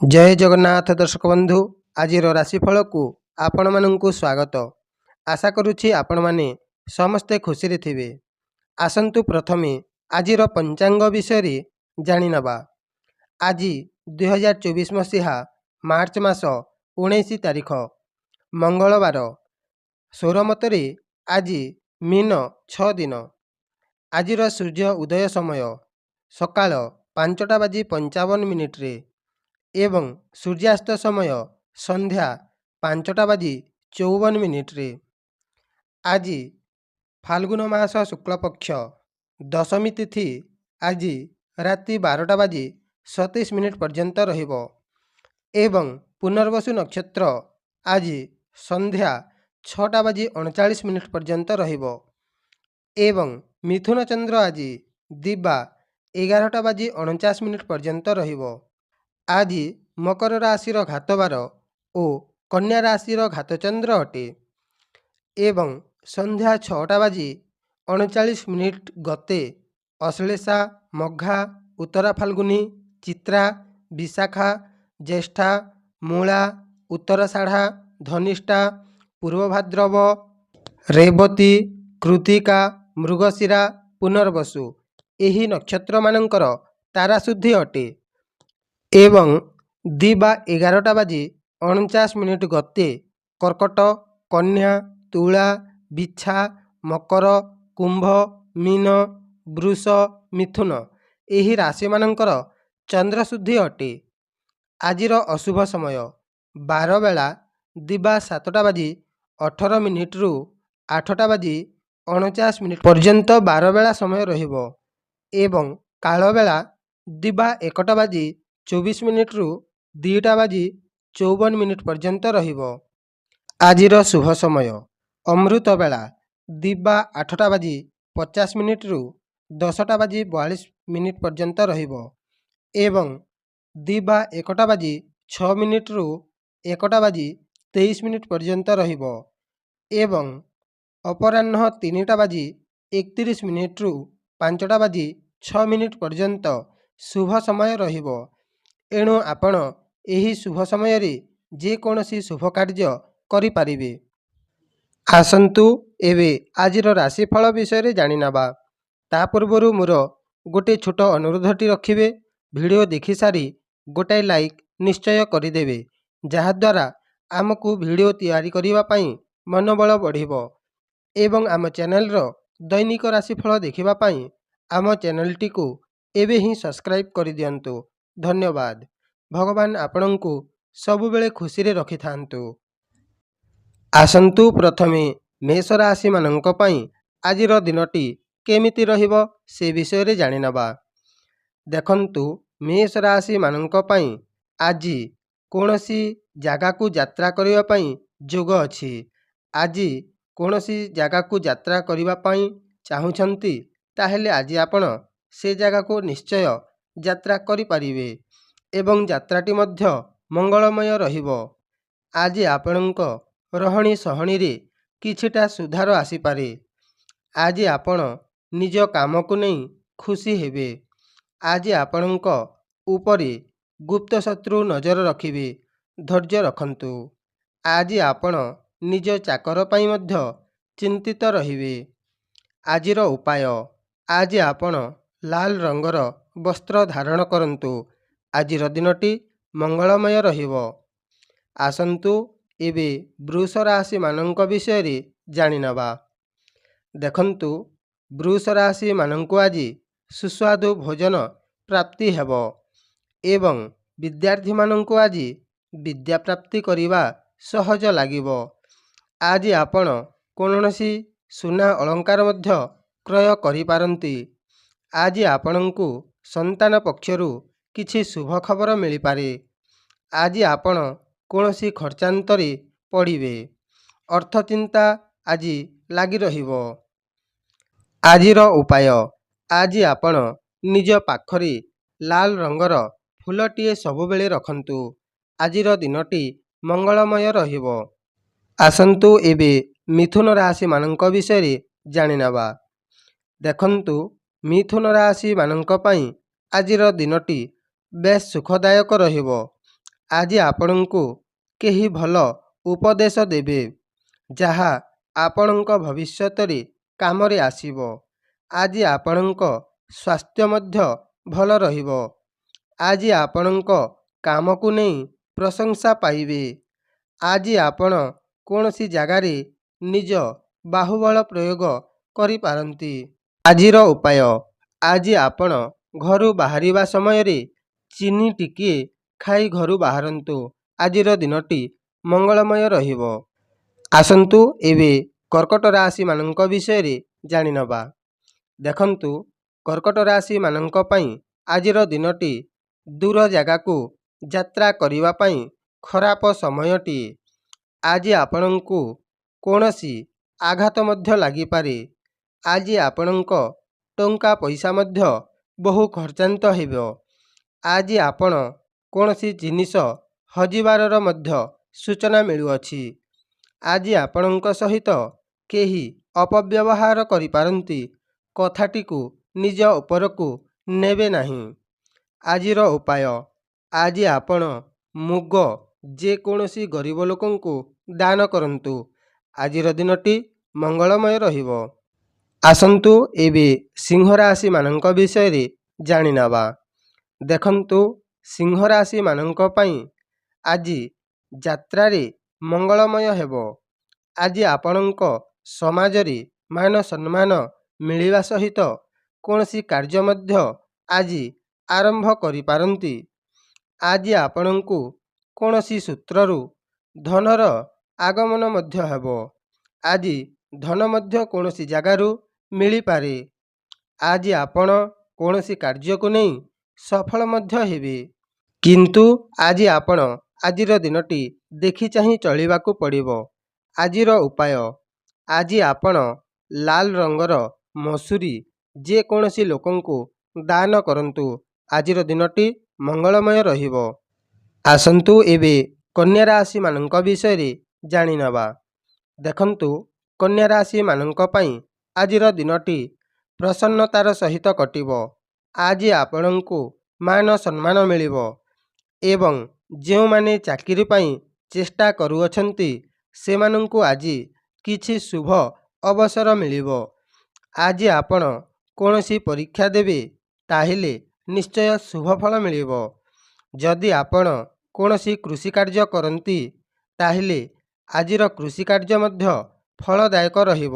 जय जगन्नाथ दर्शक बंधु आज राशिफल को आपण मानू स्वागत। आशा करुछि आपण माने समस्ते खुशी रे थिबे। आसंतु प्रथमे आज पंचांग विषय जानि नबा। आज 2024 मसीहा मार्च मास 19 तारिख मंगलवार सौर मतरे आज मीन 6 दिन। आज सूर्य उदय समय सकाळ 5:55 एवं सूर्यास्त समय संध्या 5:54 आज फाल्गुन मास शुक्ल पक्ष दशमी तिथि आज राति 12:27 पर्यंत रहिबो एवं पुनर्वसु नक्षत्र आज संध्या 6:39 पर्यंत रहिबो एवं मिथुन चंद्र आज दिबा 11:49 पर्यंत रहिबो। आज मकर राशि घातबार और कन्या राशि घातचंद्र अटे एवं संध्या 6:39 गते अश्लेषा मघा उत्तरा फाल्गुनी चित्रा विशाखा ज्येष्ठा मूला उत्तराषाढ़ा धनिष्ठा पूर्वभाद्रव रेवती कृतिका मृगशिरा पुनर्वसु एही नक्षत्र मानकर ताराशुद्धि अटे एवं दिबा 11:49 गते कर्कट कन्या तुला बिछा मकर कुंभ मीन वृष मिथुन एही राशि मानकर चंद्रशुद्धि अटे। आजिर अशुभ समय 12 बेला दिबा 7:18 रु 8:49 पर्यंत 12 बेला समय रहिबो एवं काल बेला दिबा 1:24 रु 2:54 पर्यंत रहिबो। आजिर शुभ समय अमृत बेला दिबा 8:50 रु 10:42 पर्यंत रहिबो एवं दिबा 1:06 रु 1:23 पर्यंत रहिबो एवं अपराह्न 3:31 रु 5:06 पर्यंत शुभ समय रहिबो। एणु आपण एही शुभ समय रे जे कोनोसी शुभ कार्य करि पारिबे। आसंतु एबे आजिर राशिफल विषय जानि नबा। ता पूर्वरु मोर गोटे छोट अनुरोधटी रखिबे। वीडियो देखि सारी गोटाए लाइक निश्चय करिदेबे जहाद्वारा आमको वीडियो तैयारी करिबा पई मनोबल बढ़िबो एवं आम चैनल रो दैनिक राशिफल देखिबा पई आम चैनल टी को एबे ही सब्सक्राइब करि दियंतु। धन्यवाद। भगवान आपणंकु सबु बेले खुशी रे रखि थांतु। आसंतु प्रथमे मेष राशि मानंक पई आजिर दिनटी केमिति रहिबो से विषय रे जानि नबा। देखंतु मेष राशि मानंक पई आजि कोनोसी जागा को यात्रा करिबा पई जोग अछि। आजि कोनोसी जागा को यात्रा करिबा पई चाहुछंती ताहेले आजि आपण से जागा को निश्चय यात्रा करि पारिबे एवं यात्राटी मध्य मंगलमय रहिबो। आज आपणक रहणी सहणी रे किछिटा सुधार आसीपारे। आज आपण निज काम को नहीं खुशी हेबे। आज आपणक उपरे गुप्त शत्रु नजर रखिबे। धैर्य रखंतु। आज आपण निज चाकर पई मध्य चिंतित रहिबे। आजिर उपाय आज आपण लाल रंगर वस्त्र धारण करंतु। आजिर दिनटी मंगलमय रहिबो। आसंतु एबे वृष राशि मानंक विषय रे जानि नबा। देखंतु वृष राशि मानंकु आज सुस्वादु भोजन प्राप्ति हेबो एवं विद्यार्थी मानंकु आज विद्या प्राप्ति करिबा सहज लागिबो। आज आपण कोनोसी सुना अलंकार मध्य क्रय करि पारंती। आज आपणंकु संतान पक्षरु किछि शुभ खबर मिली पारे। आज आपण कोनोसी खर्चांतरे पड़िबे। अर्थ चिंता आज लागी रहिबो। आजिर उपाय आज आपण निज पाखरे लाल रंगर फूलटीए सबुबेले रखंतु। आजिर दिनटी मंगलमय रहिबो। आसंतु एबे मिथुन राशि मानंक विषय रे जानि नबा। देखंतु मिथुन राशि मानंक पई आजिर दिनटी बेस सुखदायक रहिबो। ଆଜି ଆପଣଙ୍କୁ କେହି ଭଲ ଉପଦେଶ ଦେବେ, ଯାହା ଆପଣଙ୍କ ଭବିଷ୍ୟତରେ କାମରେ ଆସିବ। ଆଜି ଆପଣଙ୍କ ସ୍ୱାସ୍ଥ୍ୟ ମଧ୍ୟ ଭଲ ରହିବ। ଆଜି ଆପଣଙ୍କ କାମକୁ ନେଇ ପ୍ରଶଂସା ପାଇବେ। ଆଜି ଆପଣ କୌଣସି ଜାଗାରେ ନିଜ ବାହୁବଳ ପ୍ରୟୋଗ କରିପାରନ୍ତି। ଆଜିର ଉପାୟ, ଆଜି ଆପଣ ଘରୁ ବାହାରିବା ସମୟରେ ଚିନି ଟିକିଏ ଖାଇ ଘରୁ ବାହାରନ୍ତୁ। ଆଜିର ଦିନଟି ମଙ୍ଗଳମୟ ରହିବ। ଆସନ୍ତୁ ଏବେ କର୍କଟ ରାଶିମାନଙ୍କ ବିଷୟରେ ଜାଣିନେବା। ଦେଖନ୍ତୁ, କର୍କଟ ରାଶିମାନଙ୍କ ପାଇଁ ଆଜିର ଦିନଟି ଦୂର ଜାଗାକୁ ଯାତ୍ରା କରିବା ପାଇଁ ଖରାପ ସମୟଟିଏ। ଆଜି ଆପଣଙ୍କୁ କୌଣସି ଆଘାତ ମଧ୍ୟ ଲାଗିପାରେ। ଆଜି ଆପଣଙ୍କ ଟଙ୍କା ପଇସା ମଧ୍ୟ ବହୁ ଖର୍ଚ୍ଚାନ୍ତ ହେବ। ଆଜି ଆପଣ କୌଣସି ଜିନିଷ ହଜିବାରର ମଧ୍ୟ ସୂଚନା ମିଳୁଅଛି। ଆଜି ଆପଣଙ୍କ ସହିତ କେହି ଅପବ୍ୟବହାର କରିପାରନ୍ତି। କଥାଟିକୁ ନିଜ ଉପରକୁ ନେବେ ନାହିଁ। ଆଜିର ଉପାୟ, ଆଜି ଆପଣ ମୁଗ ଯେକୌଣସି ଗରିବ ଲୋକଙ୍କୁ ଦାନ କରନ୍ତୁ। ଆଜିର ଦିନଟି ମଙ୍ଗଳମୟ ରହିବ। ଆସନ୍ତୁ ଏବେ ସିଂହ ରାଶିମାନଙ୍କ ବିଷୟରେ ଜାଣିନେବା। ଦେଖନ୍ତୁ, ସିଂହ ରାଶିମାନଙ୍କ ପାଇଁ ଆଜି ଯାତ୍ରାରେ ମଙ୍ଗଳମୟ ହେବ। ଆଜି ଆପଣଙ୍କ ସମାଜରେ ମାନ ସମ୍ମାନ ମିଳିବା ସହିତ କୌଣସି କାର୍ଯ୍ୟ ମଧ୍ୟ ଆଜି ଆରମ୍ଭ କରିପାରନ୍ତି। ଆଜି ଆପଣଙ୍କୁ କୌଣସି ସୂତ୍ରରୁ ଧନର ଆଗମନ ମଧ୍ୟ ହେବ। ଆଜି ଧନ ମଧ୍ୟ କୌଣସି ଜାଗାରୁ ମିଳିପାରେ। ଆଜି ଆପଣ କୌଣସି କାର୍ଯ୍ୟକୁ ନେଇ ସଫଳ ମଧ୍ୟ ହେବେ। କିନ୍ତୁ ଆଜି ଆପଣ ଆଜିର ଦିନଟି ଦେଖି ଚାହିଁ ଚଳିବାକୁ ପଡ଼ିବ। ଆଜିର ଉପାୟ, ଆଜି ଆପଣ ଲାଲ ରଙ୍ଗର ମସୁରୀ ଯେକୌଣସି ଲୋକଙ୍କୁ ଦାନ କରନ୍ତୁ। ଆଜିର ଦିନଟି ମଙ୍ଗଳମୟ ରହିବ। ଆସନ୍ତୁ ଏବେ କନ୍ୟା ରାଶିମାନଙ୍କ ବିଷୟରେ ଜାଣିନେବା। ଦେଖନ୍ତୁ, କନ୍ୟା ରାଶିମାନଙ୍କ ପାଇଁ ଆଜିର ଦିନଟି ପ୍ରସନ୍ନତାର ସହିତ କଟିବ। ଆଜି ଆପଣଙ୍କୁ ମାନ ସମ୍ମାନ ମିଳିବ ଏବଂ ଯେଉଁମାନେ ଚାକିରି ପାଇଁ ଚେଷ୍ଟା କରୁଅଛନ୍ତି ସେମାନଙ୍କୁ ଆଜି କିଛି ଶୁଭ ଅବସର ମିଳିବ। ଆଜି ଆପଣ କୌଣସି ପରୀକ୍ଷା ଦେବେ, ତାହେଲେ ନିଶ୍ଚୟ ଶୁଭଫଳ ମିଳିବ। ଯଦି ଆପଣ କୌଣସି କୃଷି କାର୍ଯ୍ୟ କରନ୍ତି, ତାହେଲେ ଆଜିର କୃଷି କାର୍ଯ୍ୟ ମଧ୍ୟ ଫଳଦାୟକ ରହିବ।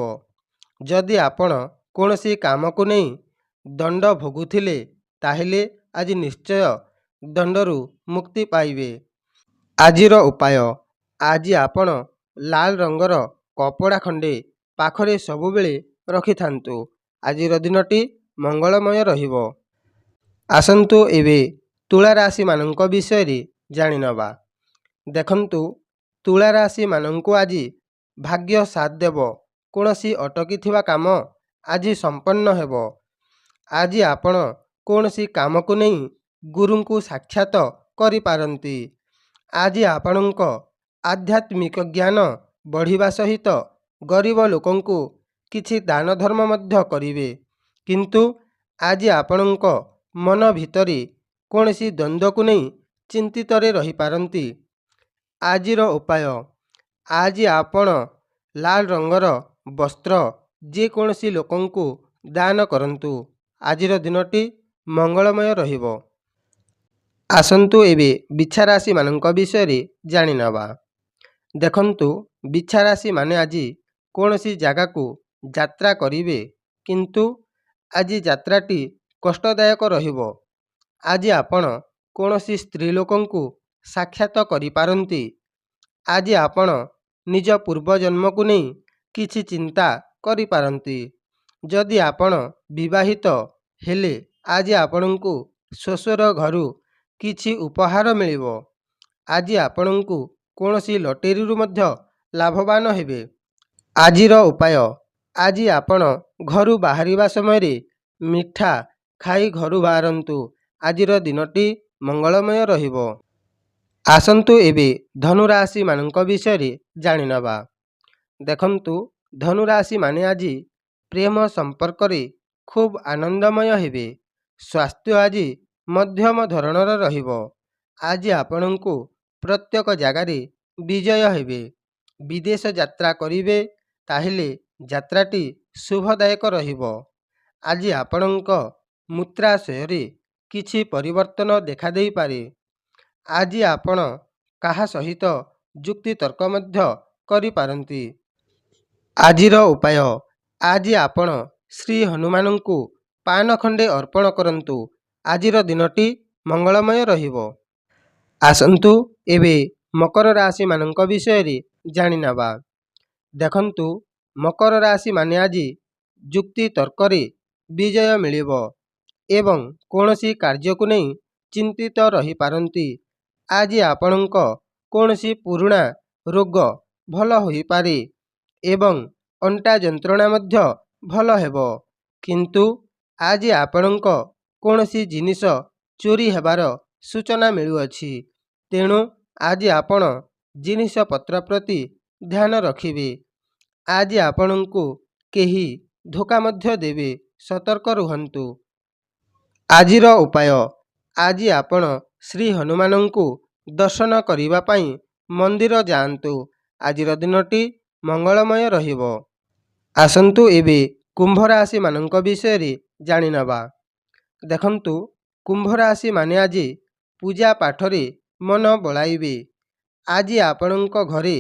ଯଦି ଆପଣ କୌଣସି କାମକୁ ନେଇ ଦଣ୍ଡ ଭୋଗୁଥିଲେ, ତାହେଲେ ଆଜି ନିଶ୍ଚୟ ଦଣ୍ଡରୁ ମୁକ୍ତି ପାଇବେ। ଆଜିର ଉପାୟ, ଆଜି ଆପଣ ଲାଲ ରଙ୍ଗର କପଡ଼ା ଖଣ୍ଡେ ପାଖରେ ସବୁବେଳେ ରଖିଥାନ୍ତୁ। ଆଜିର ଦିନଟି ମଙ୍ଗଳମୟ ରହିବ। ଆସନ୍ତୁ ଏବେ ତୁଳା ରାଶିମାନଙ୍କ ବିଷୟରେ ଜାଣିନେବା। ଦେଖନ୍ତୁ, ତୁଳା ରାଶିମାନଙ୍କୁ ଆଜି ଭାଗ୍ୟ ସାଥ ଦେବ। କୌଣସି ଅଟକିଥିବା କାମ ଆଜି ସମ୍ପନ୍ନ ହେବ। ଆଜି ଆପଣ କୌଣସି କାମକୁ ନେଇ ଗୁରୁଙ୍କୁ ସାକ୍ଷାତ କରିପାରନ୍ତି। ଆଜି ଆପଣଙ୍କ ଆଧ୍ୟାତ୍ମିକ ଜ୍ଞାନ ବଢ଼ିବା ସହିତ ଗରିବ ଲୋକଙ୍କୁ କିଛି ଦାନ ଧର୍ମ ମଧ୍ୟ କରିବେ। କିନ୍ତୁ ଆଜି ଆପଣଙ୍କ ମନ ଭିତରେ କୌଣସି ଦ୍ୱନ୍ଦ୍ୱକୁ ନେଇ ଚିନ୍ତିତରେ ରହିପାରନ୍ତି। ଆଜିର ଉପାୟ, ଆଜି ଆପଣ ଲାଲ ରଙ୍ଗର ବସ୍ତ୍ର ଯେକୌଣସି ଲୋକଙ୍କୁ ଦାନ କରନ୍ତୁ। ଆଜିର ଦିନଟି ମଙ୍ଗଳମୟ ରହିବ। ଆସନ୍ତୁ ଏବେ ବିଛା ରାଶିମାନଙ୍କ ବିଷୟରେ ଜାଣିନେବା। ଦେଖନ୍ତୁ, ବିଛା ରାଶିମାନେ ଆଜି କୌଣସି ଜାଗାକୁ ଯାତ୍ରା କରିବେ, କିନ୍ତୁ ଆଜି ଯାତ୍ରାଟି କଷ୍ଟଦାୟକ ରହିବ। ଆଜି ଆପଣ କୌଣସି ସ୍ତ୍ରୀ ଲୋକଙ୍କୁ ସାକ୍ଷାତ କରିପାରନ୍ତି। ଆଜି ଆପଣ ନିଜ ପୂର୍ବଜନ୍ମକୁ ନେଇ କିଛି ଚିନ୍ତା କରିପାରନ୍ତି। ଯଦି ଆପଣ ବିବାହିତ ହେଲେ, ଆଜି ଆପଣଙ୍କୁ ଶ୍ୱଶୁର ଘରୁ କିଛି ଉପହାର ମିଳିବ। ଆଜି ଆପଣଙ୍କୁ କୌଣସି ଲଟେରୀରୁ ମଧ୍ୟ ଲାଭବାନ ହେବେ। ଆଜିର ଉପାୟ, ଆଜି ଆପଣ ଘରୁ ବାହାରିବା ସମୟରେ ମିଠା ଖାଇ ଘରୁ ବାହାରନ୍ତୁ। ଆଜିର ଦିନଟି ମଙ୍ଗଳମୟ ରହିବ। ଆସନ୍ତୁ ଏବେ ଧନୁ ରାଶିମାନଙ୍କ ବିଷୟରେ ଜାଣିନେବା। ଦେଖନ୍ତୁ, ଧନୁ ରାଶିମାନେ ଆଜି ପ୍ରେମ ସମ୍ପର୍କରେ ଖୁବ୍ ଆନନ୍ଦମୟ ହେବେ। ସ୍ୱାସ୍ଥ୍ୟ ଆଜି ମଧ୍ୟମ ଧରଣର ରହିବ। ଆଜି ଆପଣଙ୍କୁ ପ୍ରତ୍ୟେକ ଜାଗାରେ ବିଜୟ ହେବେ। ବିଦେଶ ଯାତ୍ରା କରିବେ ତାହେଲେ ଯାତ୍ରାଟି ଶୁଭଦାୟକ ରହିବ। ଆଜି ଆପଣଙ୍କ ମୂତ୍ରାଶୟରେ କିଛି ପରିବର୍ତ୍ତନ ଦେଖାଦେଇପାରେ। ଆଜି ଆପଣ କାହା ସହିତ ଯୁକ୍ତିତର୍କ ମଧ୍ୟ କରିପାରନ୍ତି। ଆଜିର ଉପାୟ, ଆଜି ଆପଣ ଶ୍ରୀ ହନୁମାନଙ୍କୁ ପାନ ଖଣ୍ଡେ ଅର୍ପଣ କରନ୍ତୁ। ଆଜିର ଦିନଟି ମଙ୍ଗଳମୟ ରହିବ। ଆସନ୍ତୁ ଏବେ ମକର ରାଶିମାନଙ୍କ ବିଷୟରେ ଜାଣିନେବା। ଦେଖନ୍ତୁ, ମକର ରାଶି ମାନେ ଆଜି ଯୁକ୍ତି ତର୍କରେ ବିଜୟ ମିଳିବ ଏବଂ କୌଣସି କାର୍ଯ୍ୟକୁ ନେଇ ଚିନ୍ତିତ ରହିପାରନ୍ତି। ଆଜି ଆପଣଙ୍କ କୌଣସି ପୁରୁଣା ରୋଗ ଭଲ ହୋଇପାରେ ଏବଂ ଅଣ୍ଟା ଯନ୍ତ୍ରଣା ମଧ୍ୟ ଭଲ ହେବ। କିନ୍ତୁ ଆଜି ଆପଣଙ୍କ କୌଣସି ଜିନିଷ ଚୋରି ହେବାର ସୂଚନା ମିଳୁଅଛି। ତେଣୁ ଆଜି ଆପଣ ଜିନିଷପତ୍ର ପ୍ରତି ଧ୍ୟାନ ରଖିବେ। ଆଜି ଆପଣଙ୍କୁ କେହି ଧୋକା ମଧ୍ୟ ଦେବେ, ସତର୍କ ରୁହନ୍ତୁ। ଆଜିର ଉପାୟ, ଆଜି ଆପଣ ଶ୍ରୀ ହନୁମାନଙ୍କୁ ଦର୍ଶନ କରିବା ପାଇଁ ମନ୍ଦିର ଯାଆନ୍ତୁ। ଆଜିର ଦିନଟି ମଙ୍ଗଳମୟ ରହିବ। ଆସନ୍ତୁ ଏବେ କୁମ୍ଭ ରାଶିମାନଙ୍କ ବିଷୟରେ ଜାଣିନେବା। ଦେଖନ୍ତୁ, କୁମ୍ଭ ରାଶି ମାନେ ଆଜି ପୂଜା ପାଠରେ ମନ ବଳାଇବେ। ଆଜି ଆପଣଙ୍କ ଘରେ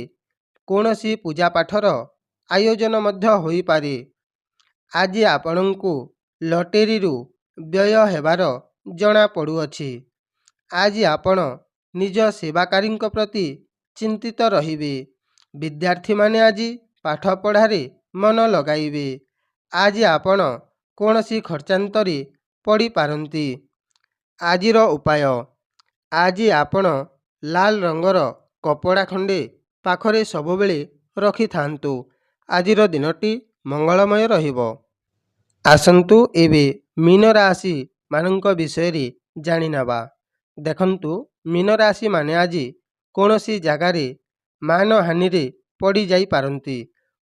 କୌଣସି ପୂଜା ପାଠର ଆୟୋଜନ ମଧ୍ୟ ହୋଇପାରେ। ଆଜି ଆପଣଙ୍କୁ ଲଟେରୀରୁ ବ୍ୟୟ ହେବାର ଜଣାପଡ଼ୁଅଛି। ଆଜି ଆପଣ ନିଜ ସେବାକାରୀଙ୍କ ପ୍ରତି ଚିନ୍ତିତ ରହିବେ। ବିଦ୍ୟାର୍ଥୀମାନେ ଆଜି ପାଠପଢ଼ାରେ ମନ ଲଗାଇବେ। ଆଜି ଆପଣ କୌଣସି ଖର୍ଚ୍ଚାନ୍ତରେ ପଡ଼ିପାରନ୍ତି। ଆଜିର ଉପାୟ, ଆଜି ଆପଣ ଲାଲ ରଙ୍ଗର କପଡ଼ା ଖଣ୍ଡେ ପାଖରେ ସବୁବେଳେ ରଖିଥାନ୍ତୁ। ଆଜିର ଦିନଟି ମଙ୍ଗଳମୟ ରହିବ। ଆସନ୍ତୁ ଏବେ ମୀନ ରାଶି ମାନଙ୍କ ବିଷୟରେ ଜାଣିନେବା। ଦେଖନ୍ତୁ, ମୀନ ରାଶି ମାନେ ଆଜି କୌଣସି ଜାଗାରେ ମାନହାନିରେ ପଡ଼ିଯାଇପାରନ୍ତି।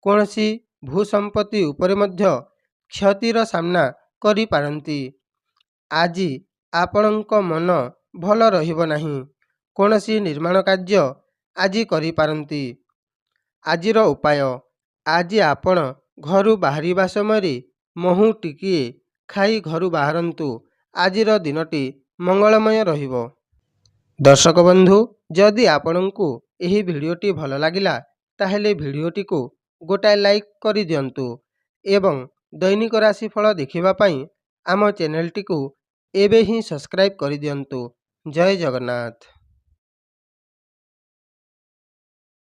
କୌଣସି ଭୂସମ୍ପତ୍ତି ଉପରେ ମଧ୍ୟ କ୍ଷତିର ସାମ୍ନା କରିପାରନ୍ତି। ଆଜି ଆପଣଙ୍କ ମନ ଭଲ ରହିବ ନାହିଁ। କୌଣସି ନିର୍ମାଣ କାର୍ଯ୍ୟ ଆଜି କରିପାରନ୍ତି। ଆଜିର ଉପାୟ, ଆଜି ଆପଣ ଘରୁ ବାହାରିବା ସମୟରେ ମହୁ ଟିକିଏ ଖାଇ ଘରୁ ବାହାରନ୍ତୁ। ଆଜିର ଦିନଟି ମଙ୍ଗଳମୟ ରହିବ। ଦର୍ଶକ ବନ୍ଧୁ, ଯଦି ଆପଣଙ୍କୁ ଏହି ଭିଡ଼ିଓଟି ଭଲ ଲାଗିଲା ତାହେଲେ ଭିଡ଼ିଓଟିକୁ ଗୋଟାଏ ଲାଇକ୍ କରିଦିଅନ୍ତୁ ଏବଂ ଦୈନିକ ରାଶିଫଳ ଦେଖିବା ପାଇଁ ଆମ ଚ୍ୟାନେଲଟିକୁ ଏବେ ହିଁ ସବସ୍କ୍ରାଇବ୍ କରିଦିଅନ୍ତୁ। ଜୟ ଜଗନ୍ନାଥ।